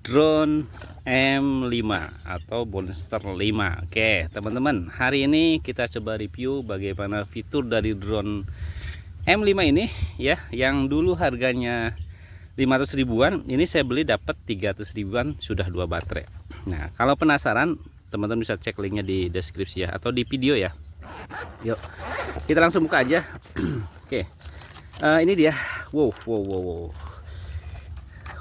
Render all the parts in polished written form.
drone M5 atau Monster 5. Oke teman-teman, hari ini kita coba review bagaimana fitur dari drone M5 ini ya, yang dulu harganya 500 ribuan, ini saya beli dapat 300 ribuan, sudah 2 baterai. Nah, kalau penasaran teman-teman bisa cek linknya di deskripsi ya, atau di video ya. Yuk kita langsung buka aja. Oke, ini dia. Wow.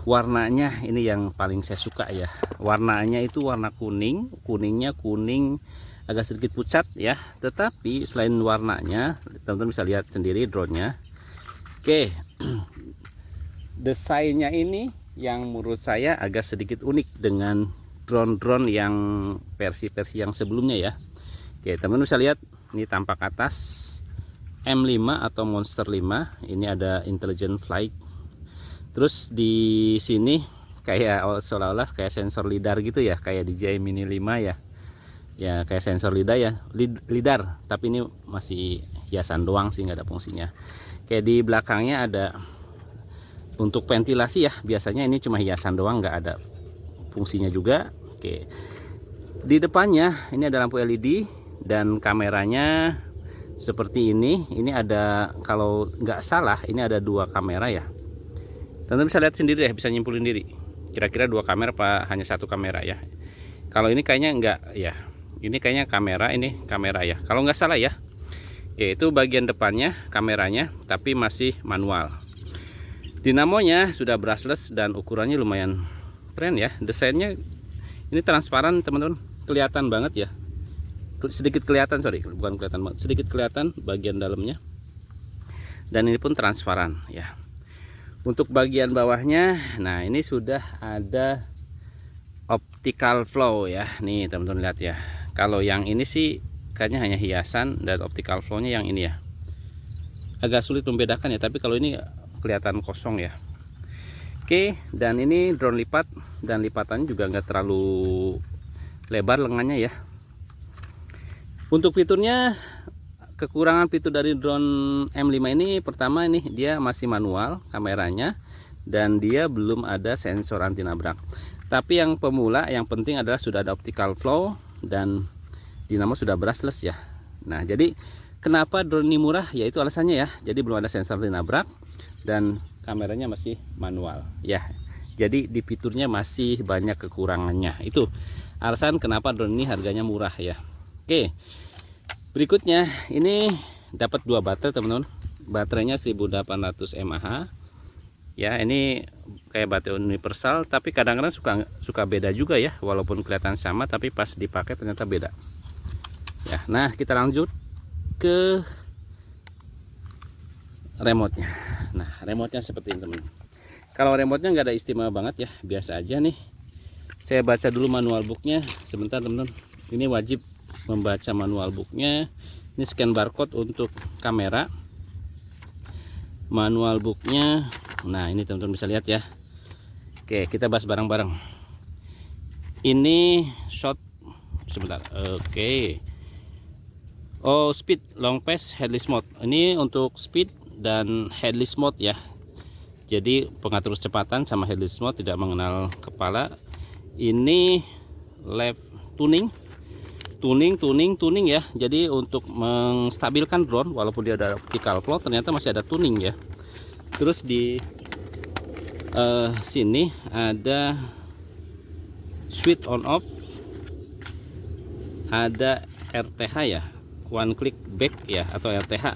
Warnanya ini yang paling saya suka ya. Warnanya itu warna kuning, kuningnya kuning agak sedikit pucat ya. Tetapi selain warnanya, teman-teman bisa lihat sendiri drone-nya. Oke, desainnya ini yang menurut saya agak sedikit unik dengan drone-drone yang versi-versi yang sebelumnya ya. Oke, teman-teman bisa lihat ini tampak atas M5 atau Monster 5. Ini ada intelligent flight. Terus di sini kayak seolah-olah kayak sensor lidar gitu ya, kayak DJI Mini 5 ya. Ya kayak sensor lidar ya, lidar, tapi ini masih hiasan doang sih, nggak ada fungsinya. Kayak di belakangnya ada untuk ventilasi ya, biasanya ini cuma hiasan doang, nggak ada fungsinya juga. Oke. Di depannya ini ada lampu LED dan kameranya seperti ini. Ini ada, kalau nggak salah ini ada 2 kamera ya. Teman-teman bisa lihat sendiri ya, bisa nyimpulin diri kira-kira 2 kamera apa hanya 1 kamera ya. Kalau ini kayaknya enggak ya, ini kayaknya kamera, ini kamera ya kalau nggak salah ya. Oke, itu bagian depannya kameranya, tapi masih manual. Dinamonya sudah brushless dan ukurannya lumayan keren ya. Desainnya ini transparan teman-teman, kelihatan banget ya, sedikit kelihatan, sorry bukan kelihatan banget, sedikit kelihatan bagian dalamnya, dan ini pun transparan ya. Untuk bagian bawahnya, nah ini sudah ada optical flow ya. Nih teman-teman lihat ya. Kalau yang ini sih kayaknya hanya hiasan, dan optical flow-nya yang ini ya. Agak sulit membedakan ya, tapi kalau ini kelihatan kosong ya. Oke, dan ini drone lipat, dan lipatannya juga nggak terlalu lebar lengannya ya. Untuk fiturnya, kekurangan fitur dari drone M5 ini, pertama ini dia masih manual kameranya, dan dia belum ada sensor anti nabrak. Tapi yang pemula yang penting adalah sudah ada optical flow dan dinamo sudah brushless ya. Nah, jadi kenapa drone ini murah? Yaitu alasannya ya. Jadi belum ada sensor anti nabrak dan kameranya masih manual ya. Jadi di fiturnya masih banyak kekurangannya. Itu alasan kenapa drone ini harganya murah ya. Oke. Berikutnya ini dapat 2 baterai teman-teman. Baterainya 1800 mAh. Ya, ini kayak baterai universal, tapi kadang-kadang suka beda juga ya, walaupun kelihatan sama tapi pas dipakai ternyata beda. Ya, nah kita lanjut ke remote-nya. Nah, remote-nya seperti ini teman-teman. Kalau remote-nya nggak ada istimewa banget ya, biasa aja nih. Saya baca dulu manual book-nya sebentar teman-teman. Ini wajib membaca manual booknya. Ini scan barcode untuk kamera, manual booknya. Nah ini teman-teman bisa lihat ya. Oke, kita bahas bareng-bareng. Ini shot sebentar. Oke. Oh, speed, long pass, headless mode. Ini untuk speed dan headless mode ya. Jadi pengatur kecepatan sama headless mode, tidak mengenal kepala. Ini left tuning ya. Jadi untuk menstabilkan drone, walaupun dia ada optical flow, ternyata masih ada tuning ya. Terus di sini ada switch on off, ada RTH ya, one click back ya, atau RTH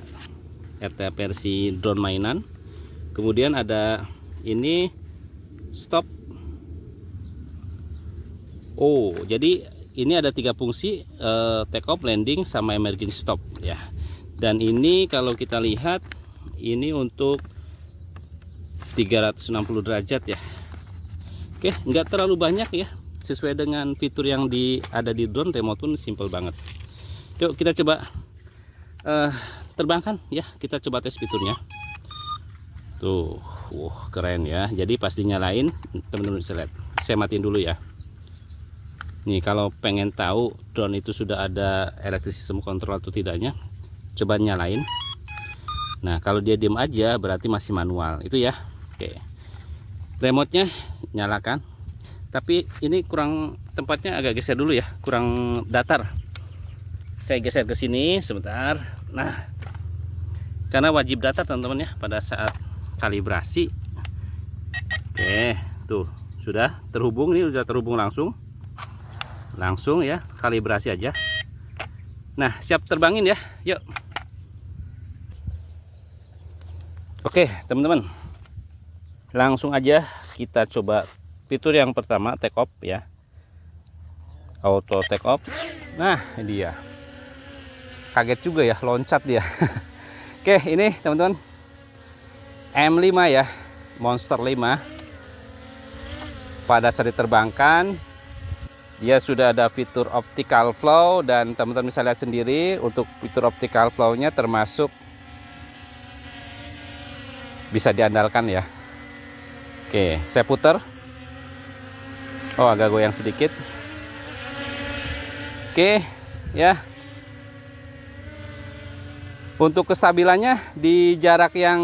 versi drone mainan. Kemudian ada ini stop. Oh, jadi ini ada 3 fungsi, take off, landing, sama emergency stop ya. Dan ini kalau kita lihat ini untuk 360 derajat ya. Oke, nggak terlalu banyak ya, sesuai dengan fitur yang ada di drone. Remote pun simple banget. Yuk kita coba terbangkan ya, kita coba tes fiturnya. Tuh, keren ya. Jadi pas dinyalain teman-teman bisa lihat. Saya matiin dulu ya. Nih, kalau pengen tahu drone itu sudah ada electric system control atau tidaknya, coba nyalain. Nah, kalau dia diem aja berarti masih manual itu ya. Oke, remote-nya nyalakan. tapi ini kurang, tempatnya agak geser dulu ya, kurang datar. Saya geser ke sini sebentar. Nah, karena wajib datar teman-teman ya pada saat kalibrasi. Oke, tuh sudah terhubung, ini sudah terhubung langsung ya, kalibrasi aja. Nah, siap terbangin ya, yuk. Oke teman-teman, langsung aja kita coba fitur yang pertama, take off ya, auto take off. Nah dia, kaget juga ya, loncat dia. Oke, ini teman-teman M5 ya, Monster 5. Pada saat diterbangkan dia sudah ada fitur optical flow, dan teman-teman bisa lihat sendiri untuk fitur optical flow-nya termasuk bisa diandalkan ya. Oke, saya putar. Oh, agak goyang sedikit. Oke ya, untuk kestabilannya di jarak yang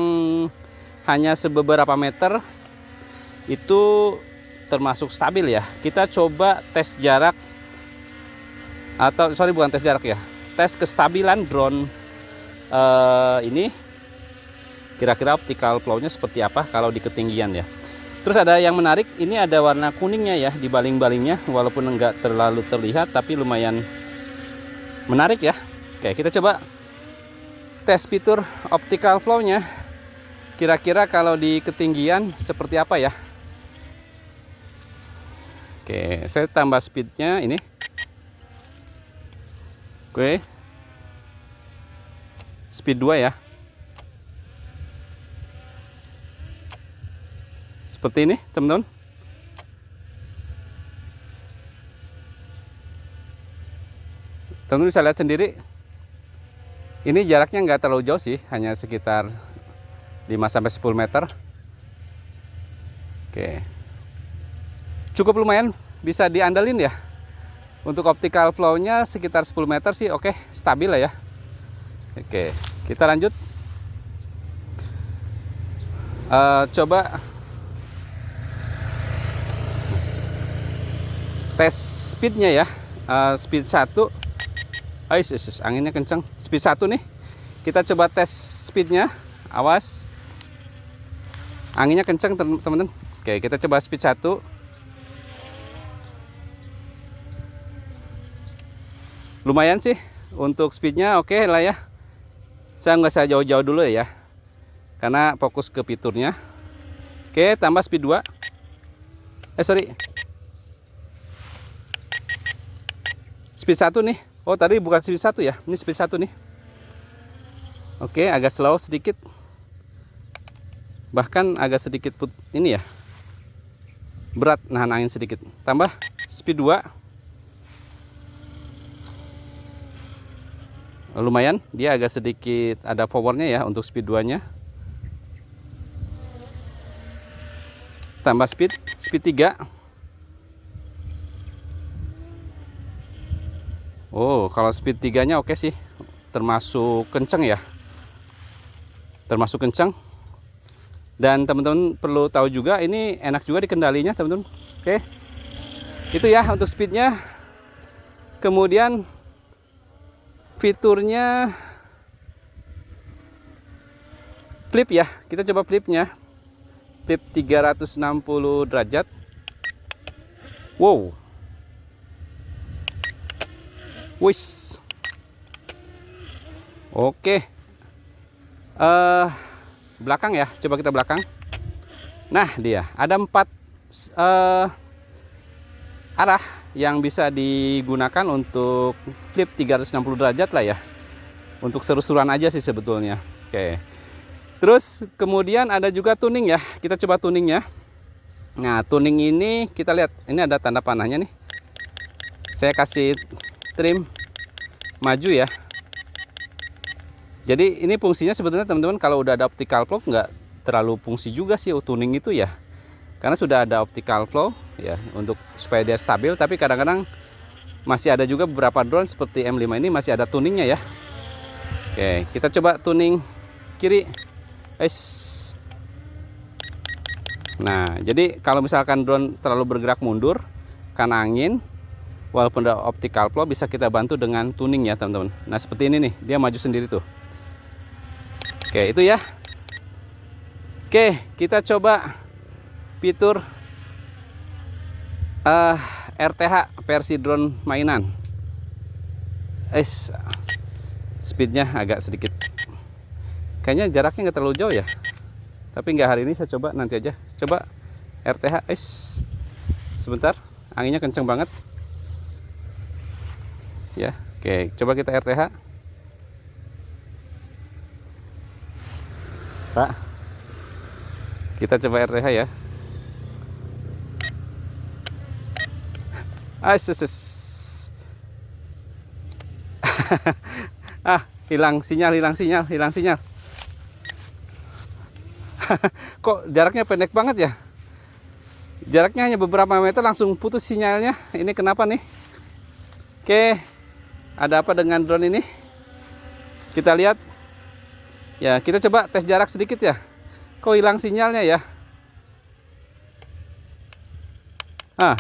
hanya sebeberapa meter itu termasuk stabil ya. Kita coba tes jarak, atau sorry, bukan tes jarak ya, tes kestabilan drone ini. Kira-kira optical flow-nya seperti apa kalau di ketinggian ya. Terus ada yang menarik, ini ada warna kuningnya ya di baling-balingnya, walaupun enggak terlalu terlihat tapi lumayan menarik ya. Oke, kita coba tes fitur optical flow-nya. Kira-kira kalau di ketinggian seperti apa ya. Oke, saya tambah speednya ini. Oke, speed 2 ya. Seperti ini teman-teman. Teman-teman bisa lihat sendiri, ini jaraknya nggak terlalu jauh sih, hanya sekitar 5-10 meter. Oke, cukup lumayan bisa diandalin ya. Untuk optical flow-nya sekitar 10 meter sih oke, stabil lah ya. Oke, kita lanjut. Coba tes speednya ya. Speed 1. Anginnya kencang. Speed 1 nih. Kita coba tes speednya. Awas, anginnya kencang teman-teman. Oke, kita coba speed 1. Lumayan sih untuk speednya, oke lah ya. Saya nggak usah jauh-jauh dulu ya, karena fokus ke fiturnya. Oke, tambah speed 2. Sorry, speed 1 nih. Oh, tadi bukan speed 1 ya, ini speed 1 nih. Oke, agak slow sedikit, bahkan agak sedikit ini ya, berat nahan angin sedikit. Tambah speed 2. Lumayan, dia agak sedikit ada powernya ya untuk speed 2 nya. Tambah speed 3. Oh, kalau speed 3 nya oke sih, termasuk kenceng ya, termasuk kenceng. Dan teman-teman perlu tahu juga, ini enak juga dikendalinya teman-teman. Oke, itu ya untuk speednya. Kemudian fiturnya flip ya, kita coba flipnya. Flip 360 derajat. Wow, wis. Oke, belakang ya, coba kita belakang. Nah, dia ada 4 arah yang bisa digunakan untuk flip 360 derajat lah ya. Untuk seru-seruan aja sih sebetulnya. Oke, terus kemudian ada juga tuning ya, kita coba tuningnya. Nah, tuning ini kita lihat, ini ada tanda panahnya nih. Saya kasih trim maju ya. Jadi ini fungsinya sebetulnya teman-teman, kalau udah ada optical flow nggak terlalu fungsi juga sih tuning itu ya, karena sudah ada optical flow ya untuk supaya dia stabil. Tapi kadang-kadang masih ada juga beberapa drone seperti M5 ini masih ada tuningnya ya. Oke, kita coba tuning kiri. Nah, jadi kalau misalkan drone terlalu bergerak mundur karena angin, walaupun ada optical flow, bisa kita bantu dengan tuning ya teman-teman. Nah seperti ini nih, dia maju sendiri tuh. Oke, itu ya. Oke, kita coba fitur RTH versi drone mainan. Speednya agak sedikit, kayaknya jaraknya nggak terlalu jauh ya, tapi nggak hari ini, saya coba nanti aja. Coba RTH. Sebentar, anginnya kenceng banget ya. Oke, coba kita RTH. Pak, kita coba RTH ya. Hilang sinyal. Kok jaraknya pendek banget ya? Jaraknya hanya beberapa meter langsung putus sinyalnya. Ini kenapa nih? Oke, ada apa dengan drone ini? Kita lihat. Ya, kita coba tes jarak sedikit ya. Kok hilang sinyalnya ya?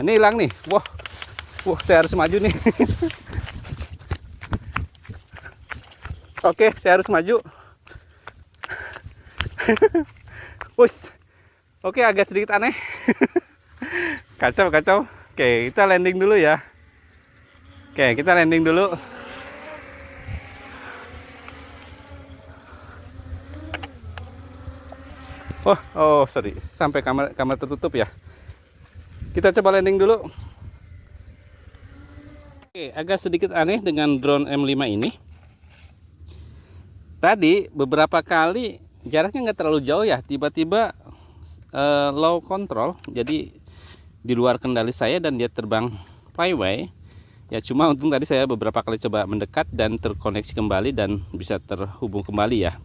Ini hilang nih. Wah, saya harus maju nih. Oke, saya harus maju. Oke, agak sedikit aneh. Kacau. Oke, kita landing dulu ya. Oke, kita landing dulu. Sorry, sampai kamera tertutup ya. Kita coba landing dulu. Oke, agak sedikit aneh dengan drone M5 ini. Tadi beberapa kali jaraknya nggak terlalu jauh ya, tiba-tiba low control, jadi di luar kendali saya dan dia terbang flyway. Ya cuma untung tadi saya beberapa kali coba mendekat dan terkoneksi kembali dan bisa terhubung kembali ya.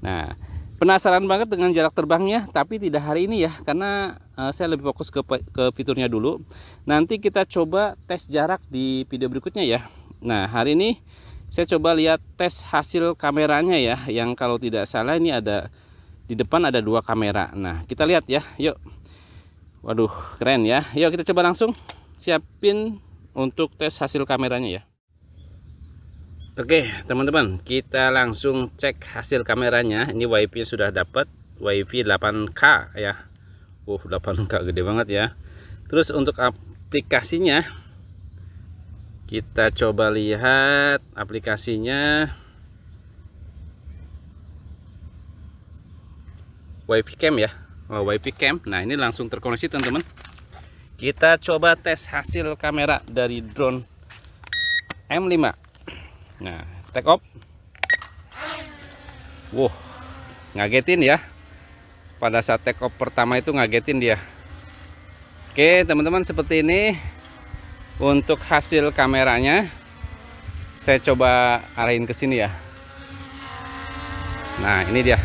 Nah, penasaran banget dengan jarak terbangnya, tapi tidak hari ini ya, karena saya lebih fokus ke fiturnya dulu. Nanti kita coba tes jarak di video berikutnya ya. Nah, hari ini saya coba lihat tes hasil kameranya ya, yang kalau tidak salah ini ada di depan ada 2 kamera. Nah, kita lihat ya, yuk. Waduh, keren ya. Yuk kita coba langsung siapin untuk tes hasil kameranya ya. Oke teman-teman, kita langsung cek hasil kameranya. Ini WiFi sudah dapat, WiFi 8K ya. 8K gede banget ya. Terus untuk aplikasinya, kita coba lihat aplikasinya. WiFi Cam ya. WiFi Cam. Nah, ini langsung terkoneksi teman-teman. Kita coba tes hasil kamera dari drone M5. Nah, take off. Ngagetin ya. Pada saat take off pertama itu ngagetin dia. Oke, teman-teman, seperti ini untuk hasil kameranya. Saya coba arahin ke sini ya. Nah, ini dia.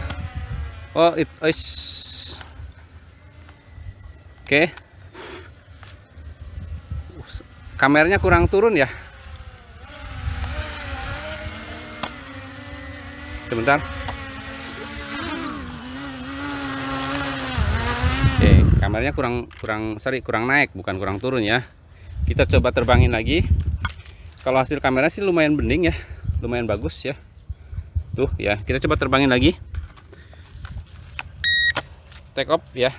Oke. Kameranya kurang turun ya. Sebentar. Oke, kameranya kurang naik, bukan kurang turun ya. Kita coba terbangin lagi. Kalau hasil kamera sih lumayan bening ya, lumayan bagus ya. Tuh ya, kita coba terbangin lagi. Take off ya.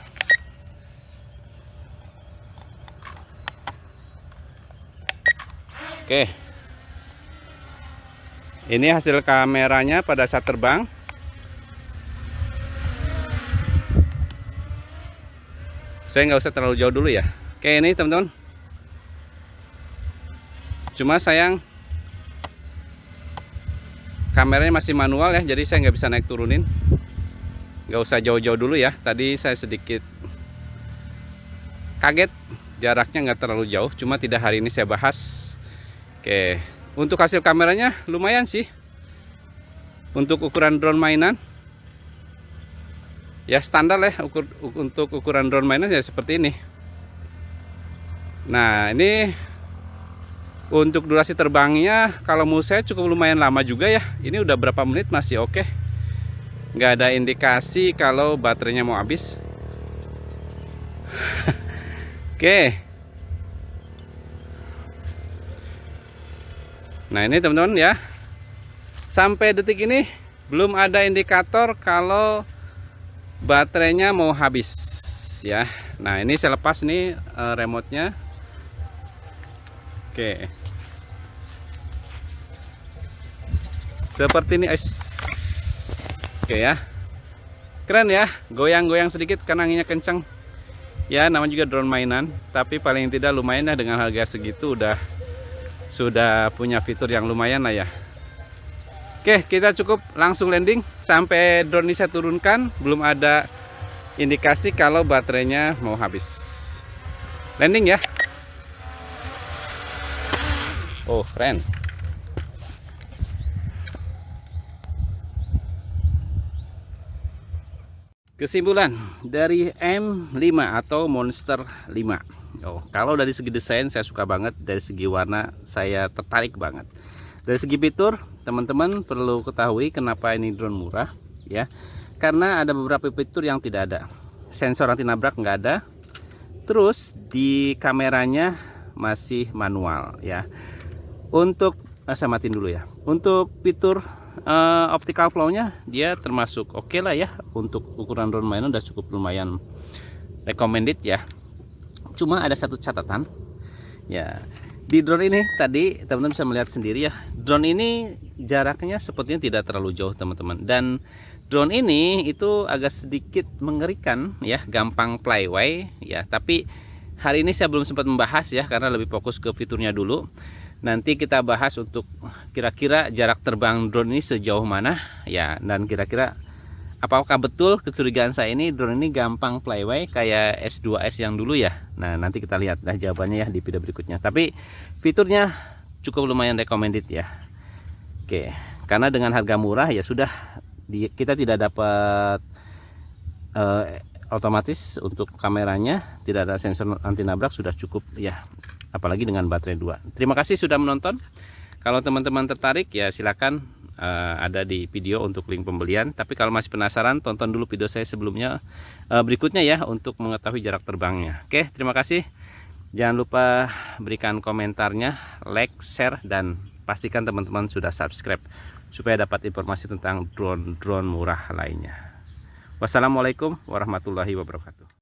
Oke. Ini hasil kameranya pada saat terbang. Saya nggak usah terlalu jauh dulu ya. Oke, ini teman-teman. Cuma sayang kameranya masih manual ya, jadi saya nggak bisa naik turunin. Nggak usah jauh-jauh dulu ya. Tadi saya sedikit kaget, jaraknya nggak terlalu jauh, cuma tidak hari ini saya bahas. Oke, untuk hasil kameranya lumayan sih. Untuk ukuran drone mainan ya standar ya, untuk ukuran drone mainan ya seperti ini. Nah, ini untuk durasi terbangnya kalau menurut saya cukup lumayan lama juga ya. Ini udah berapa menit masih oke. Nggak ada indikasi kalau baterainya mau habis. Oke. Nah ini teman-teman ya, sampai detik ini belum ada indikator kalau baterainya mau habis ya. Nah ini saya lepas nih remote-nya. Oke, seperti ini. Oke ya, keren ya, goyang-goyang sedikit karena anginnya kencang ya. Namanya juga drone mainan, tapi paling tidak lumayan ya, dengan harga segitu sudah punya fitur yang lumayan lah ya. Oke, kita cukup langsung landing. Sampai drone ini saya turunkan belum ada indikasi kalau baterainya mau habis. Landing ya. Oh keren. Kesimpulan dari M5 atau Monster 5. Oh, kalau dari segi desain saya suka banget, dari segi warna saya tertarik banget. Dari segi fitur, teman-teman perlu ketahui kenapa ini drone murah ya. Karena ada beberapa fitur yang tidak ada. Sensor anti nabrak nggak ada. Terus di kameranya masih manual ya. Untuk saya matiin dulu ya. Untuk fitur optical flow-nya dia termasuk oke lah ya. Untuk ukuran drone mainan udah cukup lumayan recommended ya. Cuma ada satu catatan ya. Di drone ini tadi teman-teman bisa melihat sendiri ya, drone ini jaraknya sepertinya tidak terlalu jauh teman-teman, dan drone ini itu agak sedikit mengerikan ya, gampang flyaway ya. Tapi hari ini saya belum sempat membahas ya, karena lebih fokus ke fiturnya dulu. Nanti kita bahas untuk kira-kira jarak terbang drone ini sejauh mana ya, dan kira-kira apakah betul kecurigaan saya ini drone ini gampang flyaway kayak S2S yang dulu ya. Nah nanti kita lihat dah jawabannya ya di video berikutnya. Tapi fiturnya cukup lumayan recommended ya. Oke, karena dengan harga murah ya sudah, kita tidak dapat otomatis untuk kameranya, tidak ada sensor anti nabrak, sudah cukup ya. Apalagi dengan baterai 2. Terima kasih sudah menonton. Kalau teman-teman tertarik ya silakan, ada di video untuk link pembelian. Tapi kalau masih penasaran, tonton dulu video saya sebelumnya berikutnya ya, untuk mengetahui jarak terbangnya. Oke, terima kasih. Jangan lupa berikan komentarnya, like, share, dan pastikan teman-teman sudah subscribe supaya dapat informasi tentang drone murah lainnya. Wassalamualaikum warahmatullahi wabarakatuh.